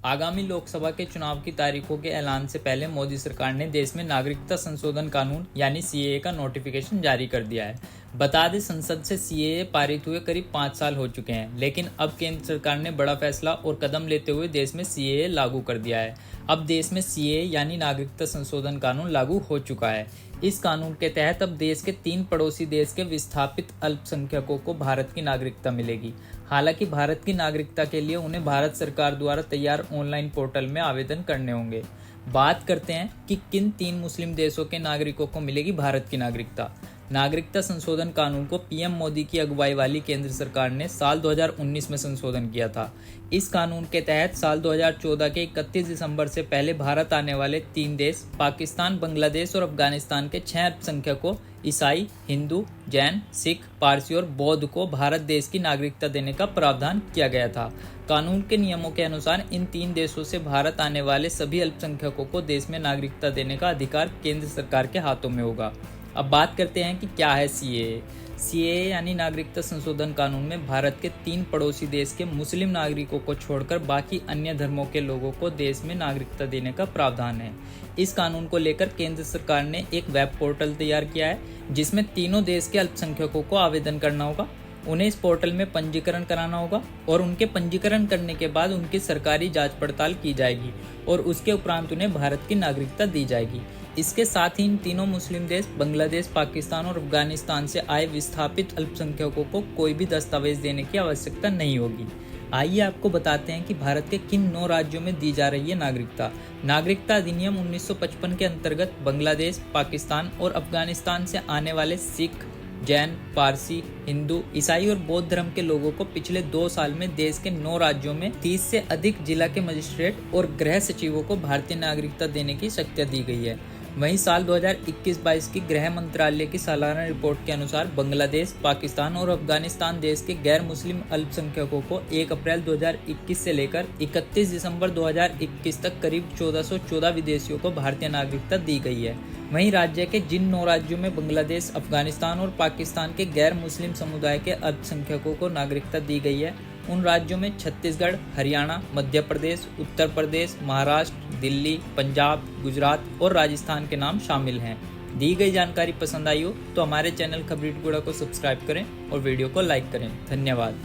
आगामी लोकसभा के चुनाव की तारीखों के ऐलान से पहले मोदी सरकार ने देश में नागरिकता संशोधन कानून यानी सीएए का नोटिफिकेशन जारी कर दिया है। बता दें, संसद से सीएए पारित हुए करीब 5 साल हो चुके हैं, लेकिन अब केंद्र सरकार ने बड़ा फैसला और कदम लेते हुए देश में सीएए लागू कर दिया है। अब देश में सीएए यानी नागरिकता संशोधन कानून लागू हो चुका है। इस कानून के तहत अब देश के 3 पड़ोसी देश के विस्थापित अल्पसंख्यकों को भारत की नागरिकता मिलेगी। हालांकि भारत की नागरिकता के लिए उन्हें भारत सरकार द्वारा तैयार ऑनलाइन पोर्टल में आवेदन करने होंगे। बात करते हैं कि किन 3 मुस्लिम देशों के नागरिकों को मिलेगी भारत की नागरिकता। नागरिकता संशोधन कानून को पीएम मोदी की अगुवाई वाली केंद्र सरकार ने साल 2019 में संशोधन किया था। इस कानून के तहत साल 2014 के 31 दिसंबर से पहले भारत आने वाले 3 देश पाकिस्तान, बांग्लादेश और अफगानिस्तान के 6 अल्पसंख्यकों ईसाई, हिंदू, जैन, सिख, पारसी और बौद्ध को भारत देश की नागरिकता देने का प्रावधान किया गया था। कानून के नियमों के अनुसार इन 3 देशों से भारत आने वाले सभी अल्पसंख्यकों को देश में नागरिकता देने का अधिकार केंद्र सरकार के हाथों में होगा। अब बात करते हैं कि क्या है सीएए। सीएए यानी नागरिकता संशोधन कानून में भारत के 3 पड़ोसी देश के मुस्लिम नागरिकों को छोड़कर बाकी अन्य धर्मों के लोगों को देश में नागरिकता देने का प्रावधान है। इस कानून को लेकर केंद्र सरकार ने एक वेब पोर्टल तैयार किया है, जिसमें तीनों देश के अल्पसंख्यकों को आवेदन करना होगा। उन्हें इस पोर्टल में पंजीकरण कराना होगा और उनके पंजीकरण करने के बाद उनकी सरकारी जांच पड़ताल की जाएगी और उसके उपरांत उन्हें भारत की नागरिकता दी जाएगी। इसके साथ ही इन तीनों मुस्लिम देश बांग्लादेश, पाकिस्तान और अफगानिस्तान से आए विस्थापित अल्पसंख्यकों को कोई भी दस्तावेज देने की आवश्यकता नहीं होगी। आइए आपको बताते हैं कि भारत के किन 9 राज्यों में दी जा रही है नागरिकता। नागरिकता अधिनियम 1955 के अंतर्गत बांग्लादेश, पाकिस्तान और अफगानिस्तान से आने वाले सिख, जैन, पारसी, हिंदू, ईसाई और बौद्ध धर्म के लोगों को पिछले 2 साल में देश के 9 राज्यों में 30 से अधिक जिला के मजिस्ट्रेट और गृह सचिवों को भारतीय नागरिकता देने की शक्ति दी गई है। वहीं साल 2021-22 की गृह मंत्रालय की सालाना रिपोर्ट के अनुसार बांग्लादेश, पाकिस्तान और अफगानिस्तान देश के गैर मुस्लिम अल्पसंख्यकों को 1 अप्रैल 2021 से लेकर 31 दिसंबर 2021 तक करीब 1414 विदेशियों को भारतीय नागरिकता दी गई है। वहीं राज्य के जिन 9 राज्यों में बांग्लादेश, अफगानिस्तान और पाकिस्तान के गैर मुस्लिम समुदाय के अल्पसंख्यकों को नागरिकता दी गई है, उन राज्यों में छत्तीसगढ़, हरियाणा, मध्य प्रदेश, उत्तर प्रदेश, महाराष्ट्र, दिल्ली, पंजाब, गुजरात और राजस्थान के नाम शामिल हैं। दी गई जानकारी पसंद आई हो तो हमारे चैनल खबरीटगुड़ा को सब्सक्राइब करें और वीडियो को लाइक करें। धन्यवाद।